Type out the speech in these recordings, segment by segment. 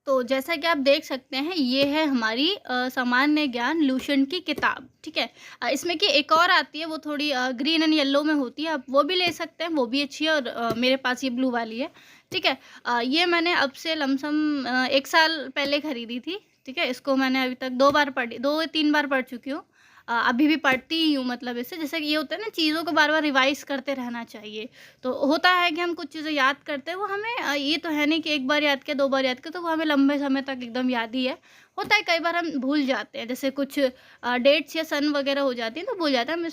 तो जैसा कि आप देख सकते हैं, ये है हमारी सामान्य ज्ञान लुसेंट की किताब, ठीक है। इसमें कि एक और आती है, वो थोड़ी ग्रीन एंड येलो में होती है, आप वो भी ले सकते हैं, वो भी अच्छी है। और मेरे पास ये ब्लू वाली है, ठीक है। ये मैंने अब से लमसम 1 साल पहले खरीदी थी, ठीक है। इसको मैंने अभी तक 2 बार पढ़ी, 2-3 बार पढ़ चुकी हूँ। अभी भी पढ़ती ही हूँ, मतलब इससे जैसे कि ये होता है ना, चीज़ों को बार-बार रिवाइज़ करते रहना चाहिए। तो होता है कि हम कुछ चीज़ें याद करते हैं, वो हमें ये तो है नहीं कि 1 बार याद किया, 2 बार याद किया, तो वो हमें लंबे समय तक एकदम याद ही है। होता है कई बार हम भूल जाते हैं, जैसे कुछ डेट्स या सन वगैरह हो जाती हैं, तो भूल जाते हैं। हम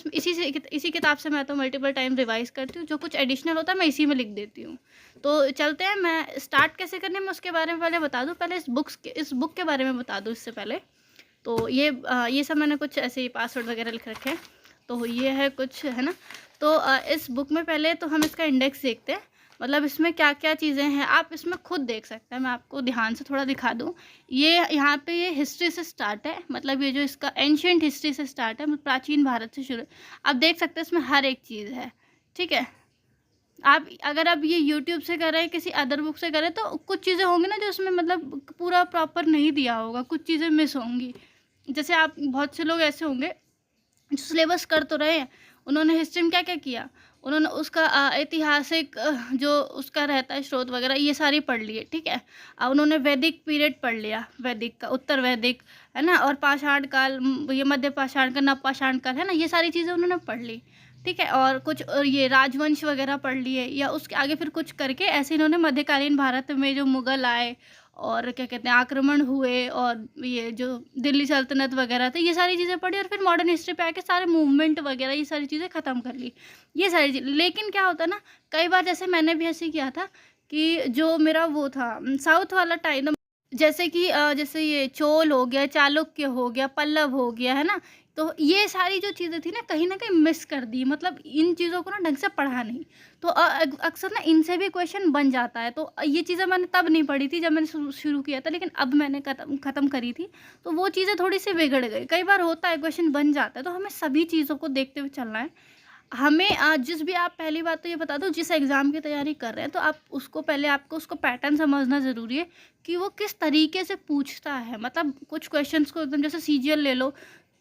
इसी किताब से मैं तो मल्टीपल टाइम रिवाइज़ करती हूँ, जो कुछ एडिशनल होता है मैं इसी में लिख देती हूँ। तो चलते हैं, मैं स्टार्ट कैसे करनी है मैं उसके बारे में पहले बता दूँ। पहले इस बुक के बारे में बता दूँ इससे पहले। तो ये सब मैंने कुछ ऐसे ही पासवर्ड वगैरह लिख रखे हैं। तो ये है कुछ, है ना। तो इस बुक में पहले तो हम इसका इंडेक्स देखते हैं, मतलब इसमें क्या-क्या चीज़ें हैं, आप इसमें खुद देख सकते हैं। मैं आपको ध्यान से थोड़ा दिखा दूँ। ये यहाँ पे ये हिस्ट्री से स्टार्ट है, मतलब ये जो इसका एंशिएंट हिस्ट्री से स्टार्ट है, मतलब प्राचीन भारत से शुरू। आप देख सकते हैं इसमें हर एक चीज़ है, ठीक है। आप अगर आप ये यूट्यूब से कर रहे हैं, किसी अदर बुक से कर रहे हैं, तो कुछ चीज़ें होंगी ना जो उसमें मतलब पूरा प्रॉपर नहीं दिया होगा, कुछ चीज़ें मिस होंगी। जैसे आप, बहुत से लोग ऐसे होंगे जो सिलेबस कर तो रहे हैं, उन्होंने हिस्ट्री में क्या-क्या किया, उन्होंने उसका ऐतिहासिक जो उसका रहता है स्रोत वगैरह, ये सारी पढ़ लिए, ठीक है। उन्होंने वैदिक पीरियड पढ़ लिया, वैदिक का, उत्तर वैदिक, है ना, और पाषाण काल, ये मध्य पाषाण का, नवपाषाण काल, है ना, ये सारी चीज़ें उन्होंने पढ़ ली, ठीक है। और कुछ ये राजवंश वगैरह पढ़ लिए, या उसके आगे फिर कुछ करके ऐसे इन्होंने मध्यकालीन भारत में जो मुगल आए और क्या कहते हैं आक्रमण हुए, और ये जो दिल्ली सल्तनत वगैरह थे, ये सारी चीज़ें पढ़ी, और फिर मॉडर्न हिस्ट्री पे आके सारे मूवमेंट वगैरह ये सारी चीज़ें ख़त्म कर ली। ये सारी चीज़, लेकिन क्या होता है ना, कई बार जैसे मैंने भी ऐसे ही किया था कि जो मेरा वो था साउथ वाला टाइम, जैसे कि जैसे ये चोल हो गया, चालुक्य हो गया, पल्लव हो गया, है ना? तो ये सारी जो चीज़ें थी ना, कहीं न कहीं मिस कर दी, मतलब इन चीज़ों को ना ढंग से पढ़ा नहीं। तो अक्सर ना इनसे भी क्वेश्चन बन जाता है। तो ये चीज़ें मैंने तब नहीं पढ़ी थी जब मैंने शुरू शुरू किया था, लेकिन अब मैंने ख़त्म करी थी, तो वो चीज़ें थोड़ी-सी बिगड़ गई। कई बार होता है क्वेश्चन बन जाता है, तो हमें सभी चीज़ों को देखते हुए चलना है। हमें जिस भी, आप पहली बात तो ये बता दूँ, जिस एग्ज़ाम की तैयारी कर रहे हैं, तो आप उसको पहले, आपको उसको पैटर्न समझना ज़रूरी है कि वो किस तरीके से पूछता है। मतलब कुछ क्वेश्चन्स को एकदम, जैसे सीजीएल ले लो,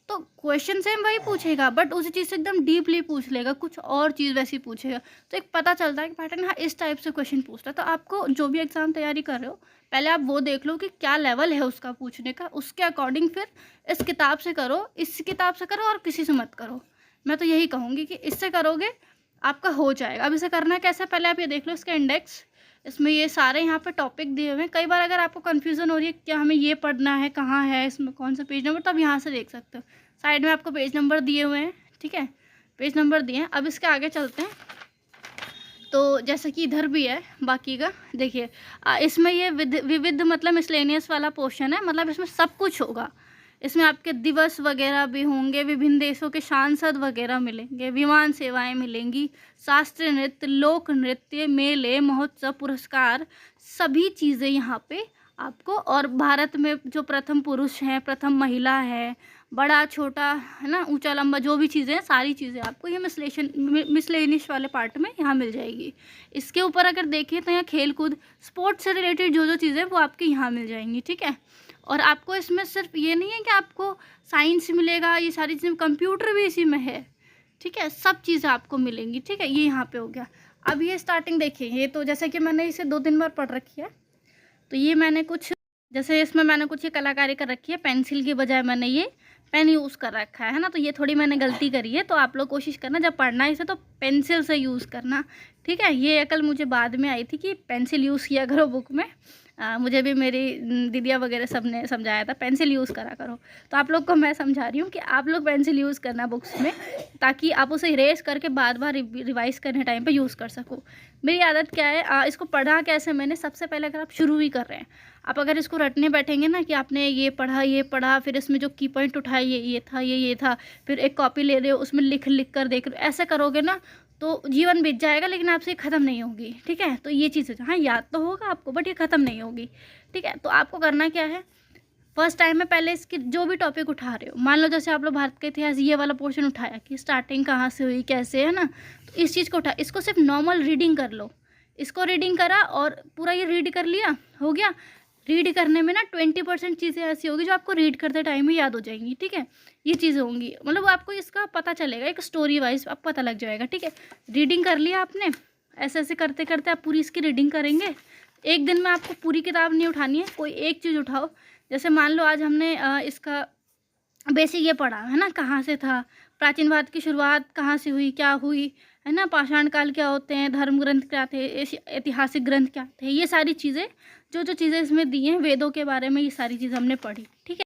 तो क्वेश्चन सेम वही पूछेगा, बट उसी चीज़ से एकदम डीपली पूछ लेगा, कुछ और चीज़ वैसी पूछेगा। तो एक पता चलता है कि पैटर्न, हाँ, इस टाइप से क्वेश्चन पूछता है। तो आपको जो भी एग्ज़ाम तैयारी कर रहे हो, पहले आप वो देख लो कि क्या लेवल है उसका पूछने का, उसके अकॉर्डिंग फिर इस किताब से करो, इस किताब से करो और किसी से मत करो। मैं तो यही कहूँगी कि इससे करोगे, आपका हो जाएगा। अब इसे करना कैसे है, पहले आप ये देख लो इसका इंडेक्स, इसमें ये सारे यहाँ पे टॉपिक दिए हुए हैं। कई बार अगर आपको कन्फ्यूज़न हो रही है, क्या हमें ये पढ़ना है, कहाँ है, इसमें कौन सा पेज नंबर, तो आप यहाँ से देख सकते हो। साइड में आपको पेज नंबर दिए हुए हैं, ठीक है? पेज नंबर दिए हैं। अब इसके आगे चलते हैं। तो जैसे कि इधर भी है बाकी का, देखिए इसमें ये विविध मतलब मिसलेनियस वाला पोर्शन है, मतलब इसमें सब कुछ होगा। इसमें आपके दिवस वगैरह भी होंगे, विभिन्न देशों के सांसद वगैरह मिलेंगे, विमान सेवाएं मिलेंगी, शास्त्रीय नृत्य, लोक नृत्य, मेले, महोत्सव, पुरस्कार, सभी चीज़ें यहाँ पे आपको। और भारत में जो प्रथम पुरुष हैं, प्रथम महिला है, बड़ा छोटा, है ना, ऊंचा लंबा, जो भी चीज़ें हैं, सारी चीज़ें आपको ये मिसलेनियस वाले पार्ट में यहाँ मिल जाएगी। इसके ऊपर अगर देखें तो यहाँ खेल कूद, स्पोर्ट्स से रिलेटेड जो जो चीज़ें वो आपकी यहाँ मिल जाएंगी, ठीक है। और आपको इसमें सिर्फ ये नहीं है कि आपको साइंस मिलेगा, ये सारी चीज़ें, कंप्यूटर भी इसी में है, ठीक है, सब चीज़ें आपको मिलेंगी, ठीक है। ये यहाँ पे हो गया। अब ये स्टार्टिंग देखिए, ये तो जैसे कि मैंने इसे 2-3 बार पढ़ रखी है, तो ये मैंने कुछ, जैसे इसमें मैंने कुछ ये कलाकारी कर रखी है, पेंसिल की बजाय मैंने ये पेन यूज़ कर रखा है ना। तो ये थोड़ी मैंने गलती करी है, तो आप लोग कोशिश करना जब पढ़ना है इसे तो पेंसिल से यूज़ करना, ठीक है। ये अकल मुझे बाद में आई थी कि पेंसिल यूज़ किया करो बुक में। मुझे भी मेरी दीदियाँ वगैरह सब ने समझाया था पेंसिल यूज़ करा करो। तो आप लोग को मैं समझा रही हूँ कि आप लोग पेंसिल यूज़ करना बुक्स में, ताकि आप उसे इरेज करके बार बार रिवाइज़ करने टाइम पे यूज़ कर सको। मेरी आदत क्या है, इसको पढ़ा कैसे मैंने, सबसे पहले अगर आप शुरू ही कर रहे हैं, आप अगर इसको रटने बैठेंगे ना कि आपने ये पढ़ा, फिर इसमें जो की पॉइंट उठाए, ये था, ये था, फिर एक कॉपी ले रहे हो, उसमें लिख कर देख रहे हो, ऐसा करोगे ना तो जीवन बीत जाएगा, लेकिन आपसे ये ख़त्म नहीं होगी, ठीक है। तो ये चीज़, हाँ, याद तो होगा आपको, बट ये ख़त्म नहीं होगी, ठीक है। तो आपको करना क्या है, फर्स्ट टाइम में पहले इसकी जो भी टॉपिक उठा रहे हो, मान लो जैसे आप लोग भारत के इतिहास ये वाला पोर्शन उठाया कि स्टार्टिंग कहाँ से हुई, कैसे, है ना, तो इस चीज़ को उठा, इसको सिर्फ नॉर्मल रीडिंग कर लो। इसको रीडिंग करा और पूरा ये रीड कर लिया, हो गया। रीड करने में ना 20% चीज़ें ऐसी होगी जो आपको रीड करते टाइम ही याद हो जाएंगी, ठीक है। ये चीज़ें होंगी, मतलब आपको इसका पता चलेगा, एक स्टोरी वाइज आपको पता लग जाएगा, ठीक है। रीडिंग कर लिया आपने, ऐसे ऐसे करते करते आप पूरी इसकी रीडिंग करेंगे। एक दिन में आपको पूरी किताब नहीं उठानी है, कोई एक चीज़ उठाओ। जैसे मान लो आज हमने इसका बेसिक ये पढ़ा है ना, कहाँ से था, प्राचीन भारत की शुरुआत कहाँ से हुई, क्या हुई, है ना, पाषाण काल क्या होते हैं, धर्म ग्रंथ क्या थे, ऐतिहासिक ग्रंथ क्या थे, ये सारी चीज़ें, जो जो चीज़ें इसमें दी हैं वेदों के बारे में, ये सारी चीज़ें हमने पढ़ी, ठीक है।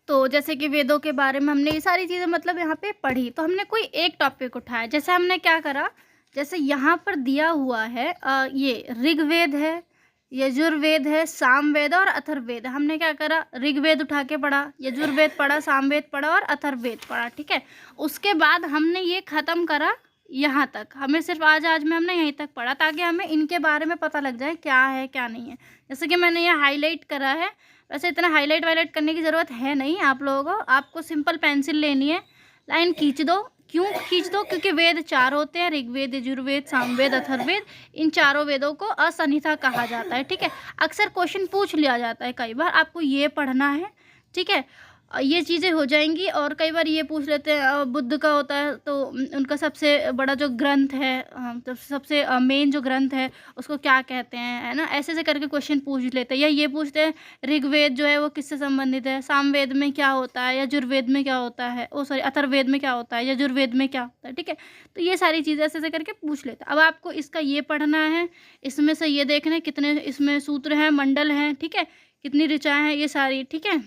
तो जैसे कि वेदों के बारे में हमने ये सारी चीज़ें मतलब यहाँ पे पढ़ी, तो हमने कोई एक टॉपिक उठाया। जैसे हमने क्या करा, जैसे यहाँ पर दिया हुआ है ये ऋग्वेद है, यजुर्वेद है, सामवेद और अथर्ववेद। हमने क्या करा, ऋग्वेद उठा के पढ़ा, यजुर्वेद पढ़ा, सामवेद पढ़ा और अथर्ववेद पढ़ा, ठीक है। उसके बाद हमने ये ख़त्म करा यहाँ तक, हमें सिर्फ आज में हमने यहीं तक पढ़ा, ताकि हमें इनके बारे में पता लग जाए क्या है क्या नहीं है। जैसे कि मैंने ये हाईलाइट करा है, वैसे इतना हाईलाइट वाईलाइट करने की ज़रूरत है नहीं आप लोगों को। आपको सिंपल पेंसिल लेनी है, लाइन खींच दो। क्यों खींच दो, क्योंकि वेद 4 होते हैं, ऋग्वेद, यजुर्वेद, सामवेद, अथर्ववेद। इन चारों वेदों को असंहिता कहा जाता है, ठीक है। अक्सर क्वेश्चन पूछ लिया जाता है, कई बार आपको ये पढ़ना है, ठीक है। ये चीज़ें हो जाएंगी। और कई बार ये पूछ लेते हैं बुद्ध का होता है तो उनका सबसे बड़ा जो ग्रंथ है, तो सबसे मेन जो ग्रंथ है उसको क्या कहते हैं, है ना, ऐसे ऐसे करके क्वेश्चन पूछ लेते हैं। या ये पूछते हैं ऋग्वेद जो है वो किससे संबंधित है, सामवेद में क्या होता है, यजुर्वेद में क्या होता है, ओ सॉरी अथर्ववेद में क्या होता है, यजुर्वेद में क्या होता है, ठीक है। तो ये सारी चीज़ें ऐसे ऐसे करके पूछ लेते हैं। अब आपको इसका ये पढ़ना है, इसमें से ये देखना है कितने इसमें सूत्र हैं, मंडल हैं, ठीक है, कितनी ऋचाएँ हैं, ये सारी, ठीक है।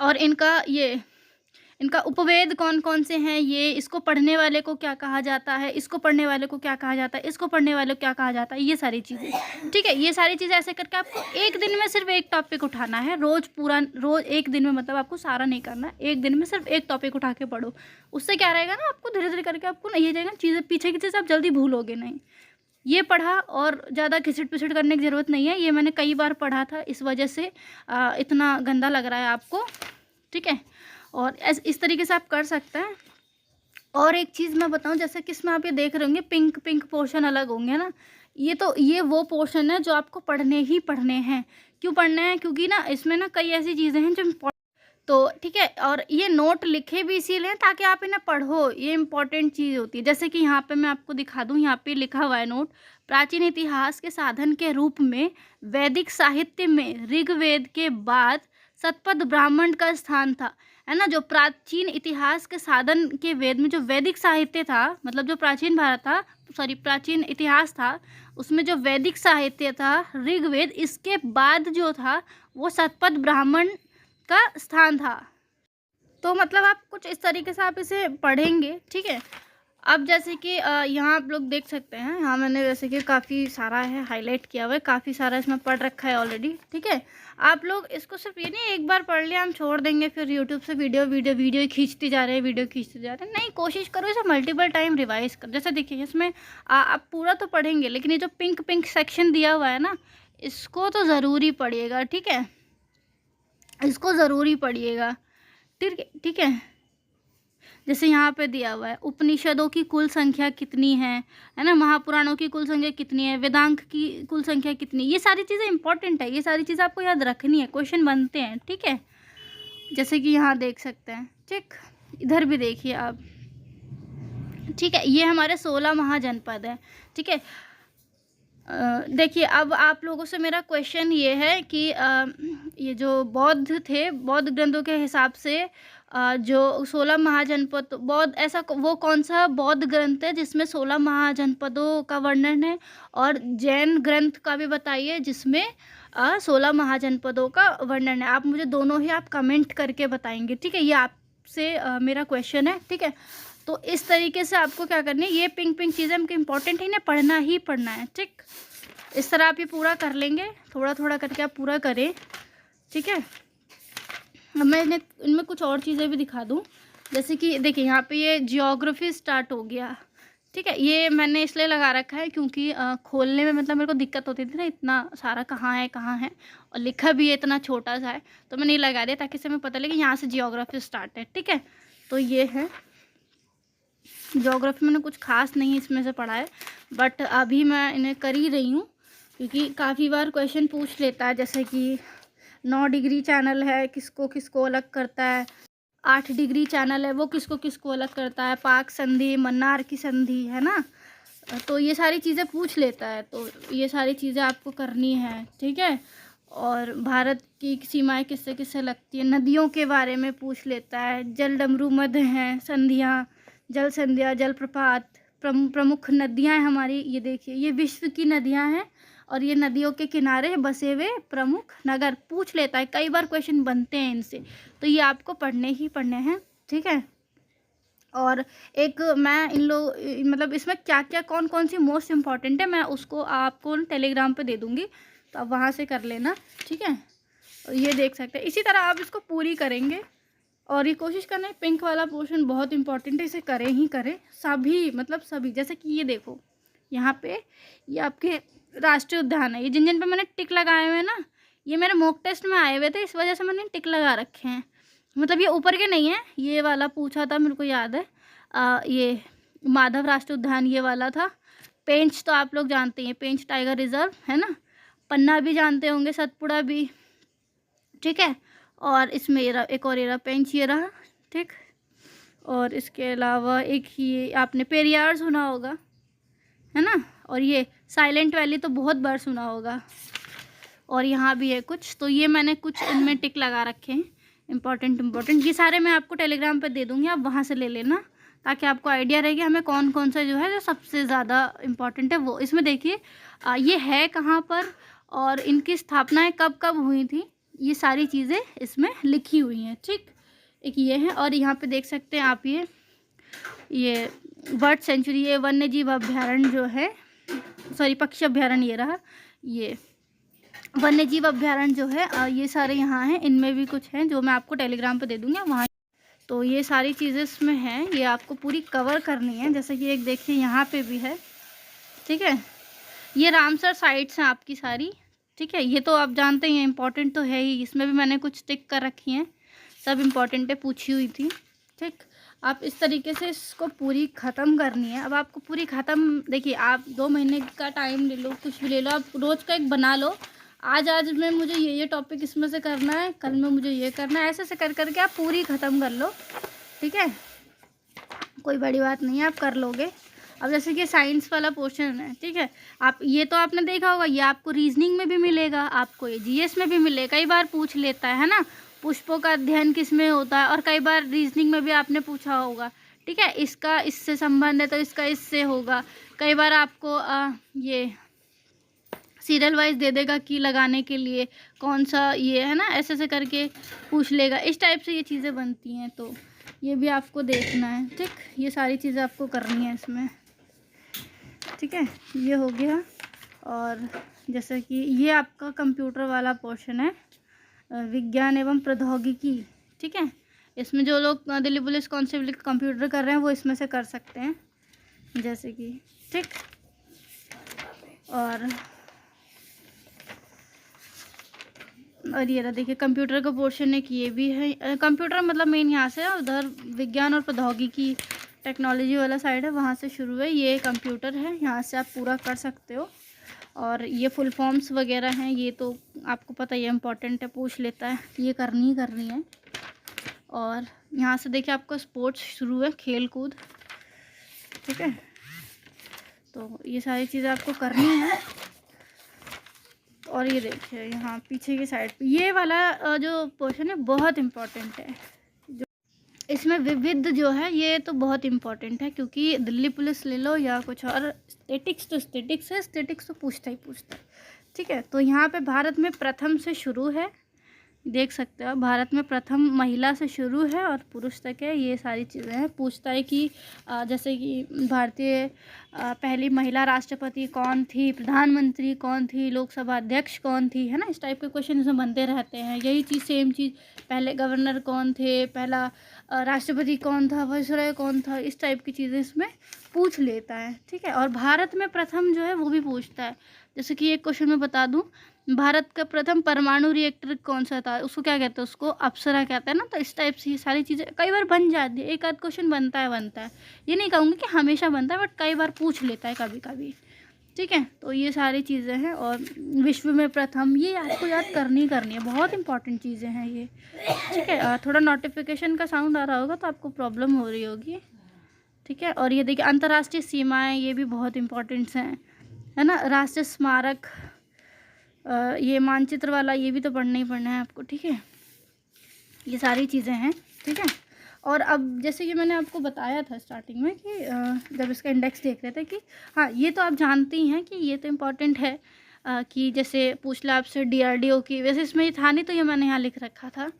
और इनका उपवेद कौन कौन से हैं, ये इसको पढ़ने वाले को क्या कहा जाता है, इसको पढ़ने वाले को क्या कहा जाता है, इसको पढ़ने वाले को क्या कहा जाता है, ये सारी चीज़ें, ठीक है। ये सारी चीज़ें ऐसे करके आपको एक दिन में सिर्फ एक टॉपिक उठाना है। रोज़ एक दिन में, मतलब आपको सारा नहीं करना, एक दिन में सिर्फ एक टॉपिक उठा के पढ़ो। उससे क्या रहेगा ना, आपको धीरे धीरे करके आपको नहीं जाएगा, चीज़ें पीछे की चीज़ें आप जल्दी भूलोगे नहीं। ये पढ़ा और ज़्यादा घिसट पिसट करने की ज़रूरत नहीं है, ये मैंने कई बार पढ़ा था, इस वजह से इतना गंदा लग रहा है आपको, ठीक है। और इस तरीके से आप कर सकते हैं। और एक चीज़ मैं बताऊं, जैसे कि इसमें आप ये देख रहे होंगे पिंक पिंक पोर्शन अलग होंगे ना, ये वो पोर्शन है जो आपको पढ़ने ही पढ़ने हैं। क्यों पढ़ने हैं, क्योंकि ना इसमें ना कई ऐसी चीज़ें हैं जो तो ठीक है। और ये नोट लिखे भी इसीलिए ताकि आप इन्हें पढ़ो, ये इंपॉर्टेंट चीज़ होती है। जैसे कि यहाँ पे मैं आपको दिखा दूँ, यहाँ पे लिखा हुआ है नोट, प्राचीन इतिहास के साधन के रूप में वैदिक साहित्य में ऋग्वेद के बाद सतपथ ब्राह्मण का स्थान था, है ना। जो प्राचीन इतिहास के साधन के वेद में जो वैदिक साहित्य था, मतलब जो प्राचीन भारत था, सॉरी प्राचीन इतिहास था, उसमें जो वैदिक साहित्य था ऋग्वेद, इसके बाद जो था वो सतपथ ब्राह्मण का स्थान था। तो मतलब आप कुछ इस तरीके से आप इसे पढ़ेंगे, ठीक है। अब जैसे कि यहाँ आप लोग देख सकते हैं, यहाँ मैंने जैसे कि काफ़ी सारा है हाईलाइट किया हुआ है, काफ़ी सारा इसमें पढ़ रखा है ऑलरेडी, ठीक है। आप लोग इसको सिर्फ ये नहीं एक बार पढ़ लिया हम छोड़ देंगे, फिर यूट्यूब से वीडियो खींचते जा रहे हैं, नहीं, कोशिश करो इसे मल्टीपल टाइम रिवाइज कर। जैसे देखिए इसमें आप पूरा तो पढ़ेंगे, लेकिन ये जो पिंक पिंक सेक्शन दिया हुआ है ना, इसको तो ज़रूरी पढ़िएगा, ठीक है, इसको ज़रूरी पढ़िएगा, ठीक है। जैसे यहाँ पे दिया हुआ है उपनिषदों की कुल संख्या कितनी है ना, महापुराणों की कुल संख्या कितनी है, वेदांत की कुल संख्या कितनी, ये सारी चीज़ें इंपॉर्टेंट है, ये सारी चीज़ें आपको याद रखनी है, क्वेश्चन बनते हैं, ठीक है। जैसे कि यहाँ देख सकते हैं, ठीक, इधर भी देखिए आप, ठीक है। ये हमारे 16 महाजनपद है, ठीक है। देखिए अब आप लोगों से मेरा क्वेश्चन ये है कि ये जो बौद्ध थे, बौद्ध ग्रंथों के हिसाब से जो 16 महाजनपद, बौद्ध ऐसा वो कौन सा बौद्ध ग्रंथ है जिसमें 16 महाजनपदों का वर्णन है, और जैन ग्रंथ का भी बताइए जिसमें 16 महाजनपदों का वर्णन है। आप मुझे दोनों ही आप कमेंट करके बताएंगे, ठीक है। ये आपसे मेरा क्वेश्चन है, ठीक है। तो इस तरीके से आपको क्या करनी है, ये पिंक पिंक चीज़ें हमको इम्पोर्टेंट है, इन्हें पढ़ना ही पढ़ना है, ठीक। इस तरह आप ये पूरा कर लेंगे, थोड़ा थोड़ा करके आप पूरा करें, ठीक है। अब मैं इनमें कुछ और चीज़ें भी दिखा दूँ। जैसे कि देखिए यहाँ पे ये जियोग्राफी स्टार्ट हो गया, ठीक है। ये मैंने इसलिए लगा रखा है क्योंकि खोलने में मतलब मेरे को दिक्कत होती थी ना, इतना सारा कहाँ है, और लिखा भी है इतना छोटा सा है, तो मैंने ये लगा दिया ताकि इससे हमें पता लगे यहाँ से जियोग्राफी स्टार्ट है, ठीक है। तो ये है ज्योग्राफी, मैंने कुछ खास नहीं इसमें से पढ़ा है, बट अभी मैं इन्हें कर ही रही हूँ, क्योंकि काफ़ी बार क्वेश्चन पूछ लेता है, जैसे कि 9 डिग्री चैनल है, किसको किसको अलग करता है, 8 डिग्री चैनल है, वो किसको किसको अलग करता है, पाक संधि, मन्नार की संधि, है ना। तो ये सारी चीज़ें पूछ लेता है, तो ये सारी चीज़ें आपको करनी है, ठीक है। और भारत की सीमाएं किससे किससे लगती है, नदियों के बारे में पूछ लेता है, जल डमरू मध्य हैं, संधियाँ, जल संध्या, जलप्रपात, प्रमुख नदियाँ हैं हमारी। ये देखिए, ये विश्व की नदियाँ हैं और ये नदियों के किनारे बसे हुए प्रमुख नगर पूछ लेता है। कई बार क्वेश्चन बनते हैं इनसे, तो ये आपको पढ़ने ही पढ़ने हैं, ठीक है। और एक मैं इन लोग मतलब इसमें क्या क्या कौन कौन सी मोस्ट इम्पॉर्टेंट है, मैं उसको आपको टेलीग्राम पे दे दूँगी, तो आप वहाँ से कर लेना, ठीक है। और ये देख सकते हैं, इसी तरह आप इसको पूरी करेंगे और ये कोशिश करना है। पिंक वाला पोर्शन बहुत इंपॉर्टेंट है, इसे करें ही करें सभी, मतलब सभी। जैसे कि ये देखो, यहाँ पे ये आपके राष्ट्रीय उद्यान है, ये जिन जिन पे मैंने टिक लगाए हुए हैं ना, ये मेरे मॉक टेस्ट में आए हुए थे, इस वजह से मैंने टिक लगा रखे हैं। मतलब ये ऊपर के नहीं है, ये वाला पूछा था, मेरे को याद है। ये माधव राष्ट्रीय उद्यान ये वाला था। पेंच तो आप लोग जानते हैं, पेंच टाइगर रिजर्व है ना। पन्ना भी जानते होंगे, सतपुड़ा भी, ठीक है। और इसमें ये रहा, एक और ये रहा पेंच, ये रहा, ठीक। और इसके अलावा एक ये आपने पेरियार सुना होगा, है ना। और ये साइलेंट वैली तो बहुत बार सुना होगा। और यहाँ भी है कुछ, तो ये मैंने कुछ इनमें टिक लगा रखे हैं इम्पॉर्टेंट। ये सारे मैं आपको टेलीग्राम पे दे दूँगी, आप वहाँ से ले लेना, ताकि आपको आइडिया रहेगी हमें कौन कौन सा जो है जो सबसे ज़्यादा इम्पॉर्टेंट है वो। इसमें देखिए ये है कहाँ पर और इनकी स्थापनाएँ कब कब हुई थी, ये सारी चीज़ें इसमें लिखी हुई हैं, ठीक। एक ये है, और यहाँ पे देख सकते हैं आप ये बर्ड सेंचुरी, ये वन्य जीव अभ्यारण्य जो है, सॉरी पक्षी अभ्यारण्य ये रहा, ये वन्य जीव अभ्यारण्य जो है, ये सारे यहाँ हैं। इनमें भी कुछ हैं जो मैं आपको टेलीग्राम पे दे दूँगी वहाँ। तो ये सारी चीज़ें इसमें हैं, ये आपको पूरी कवर करनी है। जैसे कि एक देखिए यहाँ पे भी है, ठीक है। ये रामसर साइट्स हैं आपकी सारी, ठीक है। ये तो आप जानते ही हैं, इम्पॉर्टेंट तो है ही, इसमें भी मैंने कुछ टिक कर रखी हैं, सब इम्पॉर्टेंट है, पूछी हुई थी, ठीक। आप इस तरीके से इसको पूरी ख़त्म करनी है। अब आपको पूरी ख़त्म, देखिए आप 2 महीने का टाइम ले लो, कुछ भी ले लो, आप रोज़ का एक बना लो। आज में मुझे ये टॉपिक इसमें से करना है, कल में मुझे ये करना है, ऐसे ऐसे कर करके आप पूरी ख़त्म कर लो, ठीक है। कोई बड़ी बात नहीं है, आप कर लोगे। अब जैसे कि साइंस वाला पोर्शन है, ठीक है। आप ये तो आपने देखा होगा, ये आपको रीजनिंग में भी मिलेगा, आपको ये जीएस में भी मिलेगा, कई बार पूछ लेता है ना। पुष्पों का अध्ययन किस में होता है, और कई बार रीजनिंग में भी आपने पूछा होगा, ठीक है। इसका इससे संबंध है तो इसका इससे होगा। कई बार आपको ये सीरियल वाइज दे देगा कि लगाने के लिए कौन सा ये है ना, ऐसे ऐसे करके पूछ लेगा। इस टाइप से ये चीज़ें बनती हैं, तो ये भी आपको देखना है, ठीक। ये सारी चीज़ें आपको करनी है इसमें, ठीक है। ये हो गया। और जैसे कि ये आपका कंप्यूटर वाला पोर्शन है, विज्ञान एवं प्रौद्योगिकी, ठीक है। इसमें जो लोग दिल्ली पुलिस कांस्टेबल कंप्यूटर कर रहे हैं वो इसमें से कर सकते हैं, जैसे कि, ठीक। और ये रहा, देखिए कंप्यूटर का पोर्शन एक ये भी है। कंप्यूटर मतलब मेन यहाँ से, उधर विज्ञान और प्रौद्योगिकी टेक्नोलॉजी वाला साइड है, वहाँ से शुरू है। ये कंप्यूटर है, यहाँ से आप पूरा कर सकते हो। और ये फुल फॉर्म्स वगैरह हैं, ये तो आपको पता ही है, इम्पॉर्टेंट है, पूछ लेता है, ये करनी ही करनी है। और यहाँ से देखिए आपका स्पोर्ट्स शुरू है, खेल कूद, ठीक है। तो ये सारी चीज़ें आपको करनी है। और ये देखिए यहाँ पीछे की साइड पे ये वाला जो पोर्शन है बहुत इम्पोर्टेंट है। जो इसमें विविध जो है ये तो बहुत इम्पोर्टेंट है, क्योंकि दिल्ली पुलिस ले लो या कुछ और, स्टैटिक्स तो स्टैटिक्स है, स्टैटिक्स तो पूछता ही पूछता है, ठीक है। तो यहाँ पे भारत में प्रथम से शुरू है, देख सकते हो, भारत में प्रथम महिला से शुरू है और पुरुष तक है। ये सारी चीज़ें हैं, पूछता है कि जैसे कि भारतीय पहली महिला राष्ट्रपति कौन थी, प्रधानमंत्री कौन थी, लोकसभा अध्यक्ष कौन थी, है ना। इस टाइप के क्वेश्चन इसमें बनते रहते हैं। यही चीज़ सेम चीज़, पहले गवर्नर कौन थे, पहला राष्ट्रपति कौन था, वायसराय कौन था, इस टाइप की चीज़ें इसमें पूछ लेता है, ठीक है। और भारत में प्रथम जो है वो भी पूछता है। जैसे कि एक क्वेश्चन मैं बता दूं, भारत का प्रथम परमाणु रिएक्टर कौन सा था, उसको क्या कहते हैं, उसको अप्सरा कहते हैं ना। तो इस टाइप से ये सारी चीज़ें कई बार बन जाती है, एक आध क्वेश्चन बनता है। ये नहीं कहूँगी कि हमेशा बनता है, बट कई बार पूछ लेता है कभी कभी, ठीक है। तो ये सारी चीज़ें हैं, और विश्व में प्रथम, ये आपको याद करनी है, बहुत इंपॉर्टेंट चीज़ें हैं ये, ठीक है। थोड़ा नोटिफिकेशन का साउंड आ रहा होगा तो आपको प्रॉब्लम हो रही होगी, ठीक है। और ये देखिए अंतर्राष्ट्रीय सीमाएं, ये भी बहुत इंपॉर्टेंट्स हैं, है ना। राष्ट्रीय स्मारक, ये मानचित्र वाला, ये भी तो पढ़ना ही पढ़ना है आपको, ठीक है। ये सारी चीज़ें हैं, ठीक है। और अब जैसे कि मैंने आपको बताया था स्टार्टिंग में कि जब इसका इंडेक्स देख रहे थे कि हाँ, ये तो आप जानती हैं कि ये तो इम्पॉर्टेंट है, कि जैसे पूछ लिया आपसे डीआरडीओ की, वैसे इसमें ये था नहीं तो ये मैंने यहाँ लिख रखा था।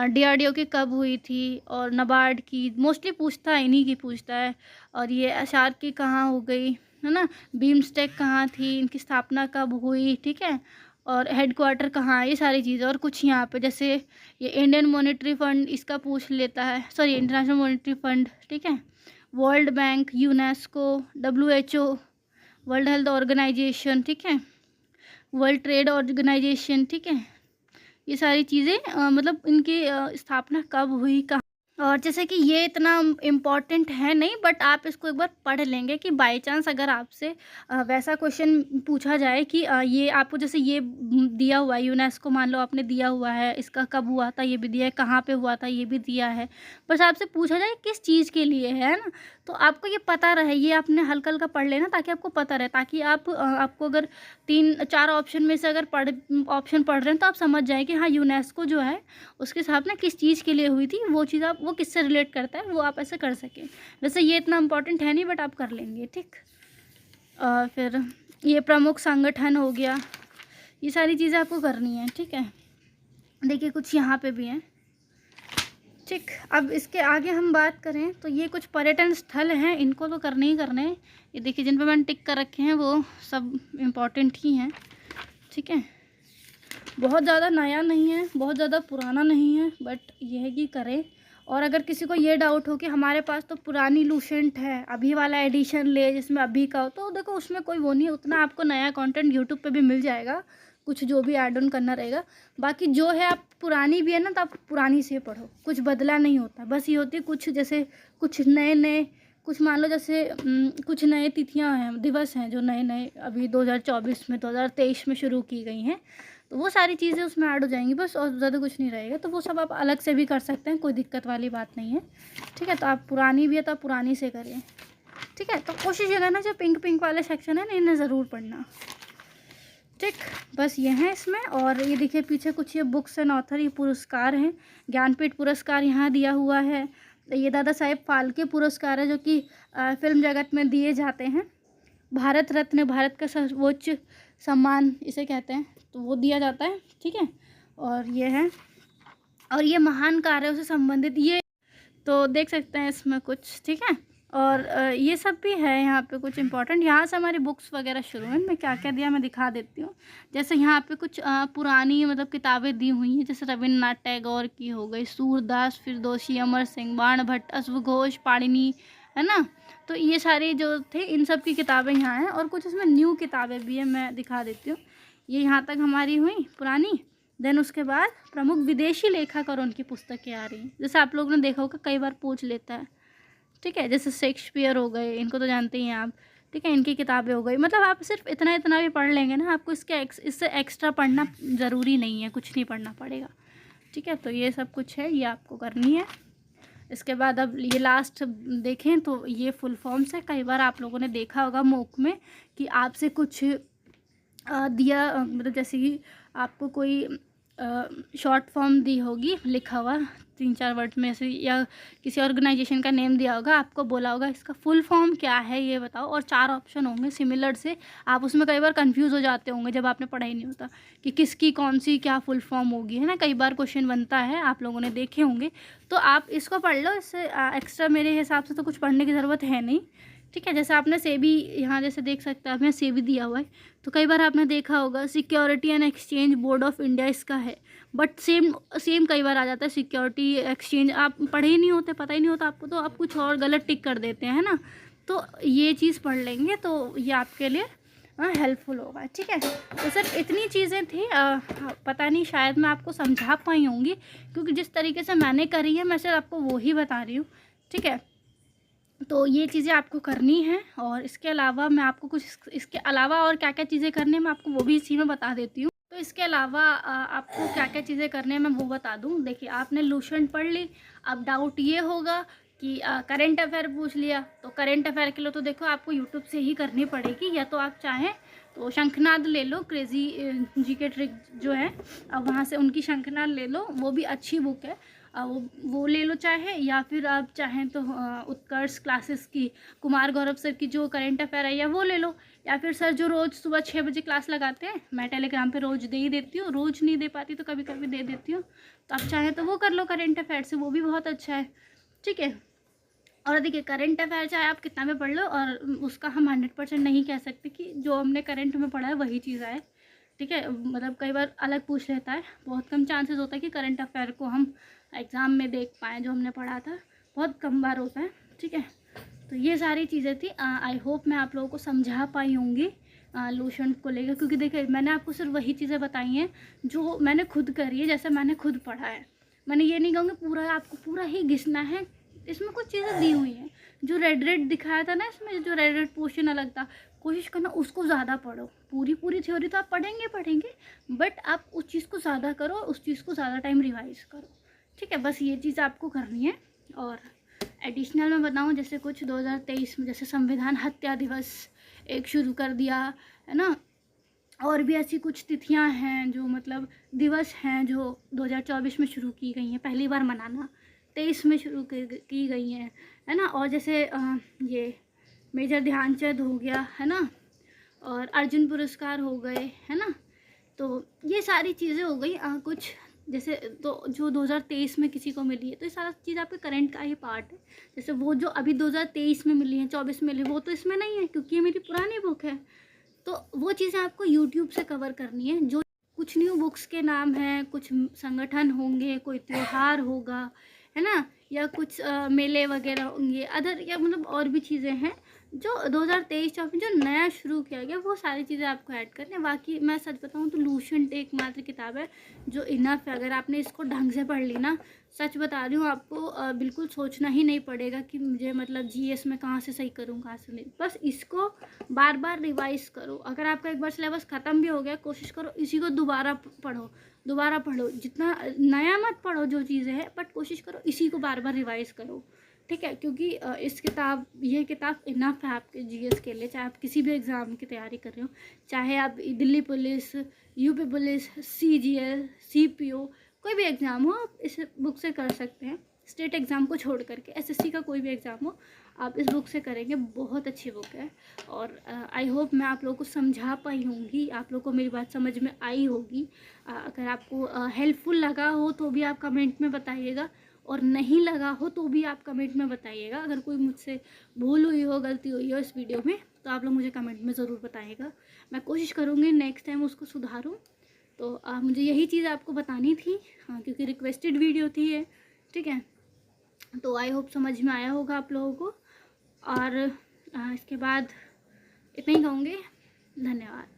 डीआरडीओ की कब हुई थी, और नाबार्ड की, मोस्टली पूछता है, इन्हीं की पूछता है। और ये अशार की कहाँ हो गई, है ना। बीमस्टेक कहाँ थी, इनकी स्थापना कब हुई, ठीक है। और हेडक्वार्टर कहाँ है, ये सारी चीज़ें। और कुछ यहाँ पे जैसे ये इंडियन मॉनेटरी फंड, इसका पूछ लेता है, सॉरी इंटरनेशनल मॉनेटरी फंड, ठीक है। World bank, UNESCO, WHO, world health organization, ठीक है, वर्ल्ड ट्रेड ऑर्गेनाइजेशन, ठीक है। ये सारी चीज़ें मतलब इनकी स्थापना कब हुई, कहाँ। और जैसे कि ये इतना इम्पॉर्टेंट है नहीं, बट आप इसको एक बार पढ़ लेंगे कि बाय चांस अगर आपसे वैसा क्वेश्चन पूछा जाए कि ये आपको जैसे ये दिया हुआ है, यूनेस्को मान लो आपने दिया हुआ है, इसका कब हुआ था ये भी दिया है, कहाँ पे हुआ था ये भी दिया है, बस आपसे पूछा जाए किस चीज़ के लिए है ना, तो आपको ये पता रहे, ये आपने हल्का हल्का पढ़ लेना ताकि आपको पता रहे, ताकि आपको अगर 3-4 ऑप्शन में से अगर ऑप्शन पढ़ रहे हैं तो आप समझ जाए कि हाँ, यूनेस्को जो है उसके स्थापना किस चीज़ के लिए हुई थी, वो चीज़ आप वो किससे रिलेट करता है, वो आप ऐसे कर सकें। वैसे ये इतना इम्पोर्टेंट है नहीं, बट आप कर लेंगे, ठीक। फिर ये प्रमुख संगठन हो गया, ये सारी चीज़ें आपको करनी है, ठीक है। देखिए कुछ यहाँ पे भी हैं, ठीक। अब इसके आगे हम बात करें तो ये कुछ पर्यटन स्थल हैं, इनको तो करने ही करने हैं। ये देखिए जिन पे मैंने टिक कर रखे हैं वो सब इम्पोर्टेंट ही हैं, ठीक है। बहुत ज़्यादा नया नहीं है, बहुत ज़्यादा पुराना नहीं है, बट यह है कि करें। और अगर किसी को ये डाउट हो कि हमारे पास तो पुरानी लूसेंट है, अभी वाला एडिशन ले जिसमें अभी का हो, तो देखो उसमें कोई वो नहीं, उतना आपको नया कंटेंट यूट्यूब पे भी मिल जाएगा, कुछ जो भी ऐड ऑन करना रहेगा। बाकी जो है आप पुरानी भी है ना, तो आप पुरानी से पढ़ो, कुछ बदला नहीं होता, बस ये होती है कुछ जैसे कुछ नए कुछ मान लो जैसे कुछ नए तिथियां हैं, दिवस हैं जो नए अभी 2024 में 2023 में शुरू की गई हैं, तो वो सारी चीज़ें उसमें ऐड हो जाएंगी बस, और ज़्यादा कुछ नहीं रहेगा। तो वो सब आप अलग से भी कर सकते हैं, कोई दिक्कत वाली बात नहीं है, ठीक है। तो आप पुरानी भी है तो आप पुरानी से करिए, ठीक है। तो कोशिश ये करना जो पिंक वाले सेक्शन है ना, इन्हें ज़रूर पढ़ना, ठीक। बस ये हैं इसमें। और ये देखिए पीछे कुछ ये बुक्स एंड ऑथर, ये पुरस्कार हैं, ज्ञानपीठ पुरस्कार यहाँ दिया हुआ है, ये दादा साहेब फाल्के पुरस्कार है जो कि फिल्म जगत में दिए जाते हैं। भारत रत्न, भारत का सर्वोच्च सम्मान इसे कहते हैं, तो वो दिया जाता है, ठीक है। और ये है, और ये महान कार्यों से संबंधित ये तो देख सकते हैं इसमें कुछ, ठीक है। और ये सब भी है यहाँ पे कुछ इंपॉर्टेंट। यहाँ से हमारी बुक्स वगैरह शुरू हैं, मैं क्या क्या दिया मैं दिखा देती हूँ। जैसे यहाँ पे कुछ पुरानी मतलब किताबें दी हुई हैं, जैसे रविन्द्रनाथ टैगोर की हो गई, सूरदास, फिरदौसी, अमर सिंह, बाणभट्ट, अश्वघोष, पाणिनि, है ना। तो ये सारी जो थे इन सब की किताबें यहाँ हैं, और कुछ इसमें न्यू किताबें भी हैं, मैं दिखा देती हूँ। ये यहाँ तक हमारी हुई पुरानी, देन उसके बाद प्रमुख विदेशी लेखक और उनकी पुस्तकें आ रही हैं, जैसे आप लोगों ने देखा होगा कई बार पूछ लेता है, ठीक है। जैसे शेक्सपियर हो गए, इनको तो जानते ही हैं आप, ठीक है, इनकी किताबें हो गई। मतलब आप सिर्फ इतना भी पढ़ लेंगे ना, आपको इससे एक्स्ट्रा पढ़ना ज़रूरी नहीं है, कुछ नहीं पढ़ना पड़ेगा, ठीक है। तो ये सब कुछ है, ये आपको करनी है। इसके बाद अब ये लास्ट देखें तो ये फुल फॉर्म्स है। कई बार आप लोगों ने देखा होगा मॉक में कि आपसे कुछ दिया, मतलब जैसे कि आपको कोई शॉर्ट फॉर्म दी होगी लिखा हुआ 3-4 वर्ड में से, या किसी ऑर्गेनाइजेशन का नेम दिया होगा, आपको बोला होगा इसका फुल फॉर्म क्या है ये बताओ, और 4 ऑप्शन होंगे सिमिलर से। आप उसमें कई बार कंफ्यूज हो जाते होंगे जब आपने पढ़ा ही नहीं होता कि किसकी कौन सी क्या फुल फॉर्म होगी, है ना। कई बार क्वेश्चन बनता है, आप लोगों ने देखे होंगे, तो आप इसको पढ़ लो। इससे एक्स्ट्रा मेरे हिसाब से तो कुछ पढ़ने की ज़रूरत है नहीं, ठीक है। जैसे आपने सेबी यहाँ जैसे देख सकते हैं, आपने सेबी दिया हुआ है, तो कई बार आपने देखा होगा security and exchange board of India इसका है, बट सेम कई बार आ जाता है सिक्योरिटी एक्सचेंज, आप पढ़े ही नहीं होते, पता ही नहीं होता आपको, तो आप कुछ और गलत टिक कर देते हैं, है ना। तो ये चीज़ पढ़ लेंगे तो ये आपके लिए हेल्पफुल होगा, ठीक है। तो सर इतनी चीज़ें थी, पता नहीं शायद मैं आपको समझा पाई होंगी, क्योंकि जिस तरीके से मैंने करी है मैं सिर्फ आपको वो ही बता रही हूँ, ठीक है। तो ये चीज़ें आपको करनी है। और इसके अलावा मैं आपको कुछ इसके अलावा और क्या-क्या चीज़ें करनी है मैं आपको वो भी इसी में बता देती हूँ। तो इसके अलावा आपको क्या-क्या चीज़ें करनी है मैं वो बता दूँ। देखिए, आपने लूसेंट पढ़ ली, अब डाउट ये होगा कि करंट अफ़ेयर पूछ लिया, तो करंट अफ़ेयर के लिए तो देखो आपको यूट्यूब से ही करनी पड़ेगी, या तो आप चाहें तो शंखनाद ले लो, क्रेज़ी जीके ट्रिक जो है, वहाँ से उनकी शंखनाद ले लो, वो भी अच्छी बुक है। वो ले लो चाहे, या फिर आप चाहें तो उत्कर्ष क्लासेस की कुमार गौरव सर की जो करंट अफेयर है या वो ले लो, या फिर सर जो रोज़ सुबह 6 बजे क्लास लगाते हैं, मैं टेलीग्राम पे रोज़ दे ही देती हूँ, रोज़ नहीं दे पाती तो कभी कभी दे देती हूँ, तो आप चाहें तो वो कर लो करंट अफेयर से, वो भी बहुत अच्छा है। ठीक है। और देखिए, करंट अफेयर चाहे आप कितना भी पढ़ लो, और उसका हम 100% नहीं कह सकते कि जो हमने करंट में पढ़ा है वही चीज़ आए। ठीक है, मतलब कई बार अलग पूछ लेता है, बहुत कम चांसेस होता है कि करंट अफेयर को हम एग्ज़ाम में देख पाएँ जो हमने पढ़ा था, बहुत कम बार होता है। ठीक है, तो ये सारी चीज़ें थी। आई होप मैं आप लोगों को समझा पाई होंगी लूसेंट को लेकर, क्योंकि देखिए मैंने आपको सिर्फ वही चीज़ें बताई हैं जो मैंने खुद करी है, जैसे मैंने खुद पढ़ा है। मैंने ये नहीं कहूँगी पूरा आपको पूरा ही घिसना है, इसमें कुछ चीज़ें दी हुई हैं। जो रेड रेड दिखाया था ना, इसमें जो रेड रेड पोर्शन अलग था, कोशिश करना उसको ज़्यादा पढ़ो। पूरी पूरी थ्योरी तो आप पढ़ेंगे पढ़ेंगे, बट आप उस चीज़ को ज़्यादा करो, उस चीज़ को ज़्यादा टाइम रिवाइज करो। ठीक है, बस ये चीज़ आपको करनी है। और एडिशनल मैं बताऊँ, जैसे कुछ 2023 में जैसे संविधान हत्या दिवस एक शुरू कर दिया है ना, और भी ऐसी कुछ तिथियां हैं जो मतलब दिवस हैं जो 2024 में शुरू की गई हैं, पहली बार मनाना 23 में शुरू की गई हैं, है ना। और जैसे ये मेजर ध्यानचंद हो गया है ना, और अर्जुन पुरस्कार हो गए, है ना। तो ये सारी चीज़ें हो गई कुछ, जैसे तो जो 2023 में किसी को मिली है, तो ये सारा चीज़ आपके करंट का ही पार्ट है। जैसे वो जो अभी 2023 में मिली है, 24 में मिली, वो तो इसमें नहीं है क्योंकि ये मेरी पुरानी बुक है। तो वो चीज़ें आपको यूट्यूब से कवर करनी है। जो कुछ न्यू बुक्स के नाम हैं, कुछ संगठन होंगे, कोई त्योहार होगा, है ना, या कुछ मेले वगैरह होंगे, अदर या मतलब और भी चीज़ें हैं जो 2023-24 जो नया शुरू किया गया, वो सारी चीज़ें आपको ऐड करनी है। बाकी मैं सच बताऊँ तो लूसेंट एकमात्र किताब है जो इनफ है। अगर आपने इसको ढंग से पढ़ ली ना, सच बता रही हूँ आपको, बिल्कुल सोचना ही नहीं पड़ेगा कि मुझे मतलब जीएस में कहाँ से सही करूँ कहाँ से नहीं। बस इसको बार बार रिवाइज करो। अगर आपका एक बार सिलेबस ख़त्म भी हो गया, कोशिश करो इसी को दोबारा पढ़ो। जितना नया मत पढ़ो जो चीज़ें हैं, बट कोशिश करो इसी को बार बार रिवाइज करो। ठीक है, क्योंकि ये किताब इनफ है आपके जीएस के लिए, चाहे आप किसी भी एग्ज़ाम की तैयारी कर रहे हो, चाहे आप Delhi police, UP police, CGL, CPO, कोई भी एग्ज़ाम हो आप इस बुक से कर सकते हैं। स्टेट एग्ज़ाम को छोड़ करके एसएससी का कोई भी एग्ज़ाम हो आप इस बुक से करेंगे, बहुत अच्छी बुक है। और आई होप मैं आप लोगों को समझा पाई होंगी, आप लोगों को मेरी बात समझ में आई होगी। अगर आपको हेल्पफुल लगा हो तो भी आप कमेंट में बताइएगा, और नहीं लगा हो तो भी आप कमेंट में बताइएगा। अगर कोई मुझसे भूल हुई हो, गलती हुई हो इस वीडियो में, तो आप लोग मुझे कमेंट में ज़रूर बताइएगा। मैं कोशिश करूँगी नेक्स्ट टाइम उसको सुधारूँ। तो मुझे यही चीज़ आपको बतानी थी, हाँ, क्योंकि रिक्वेस्टेड वीडियो थी ये। ठीक है, तो आई होप समझ में आया होगा आप लोगों को। और इसके बाद इतना ही कहूँगी। धन्यवाद।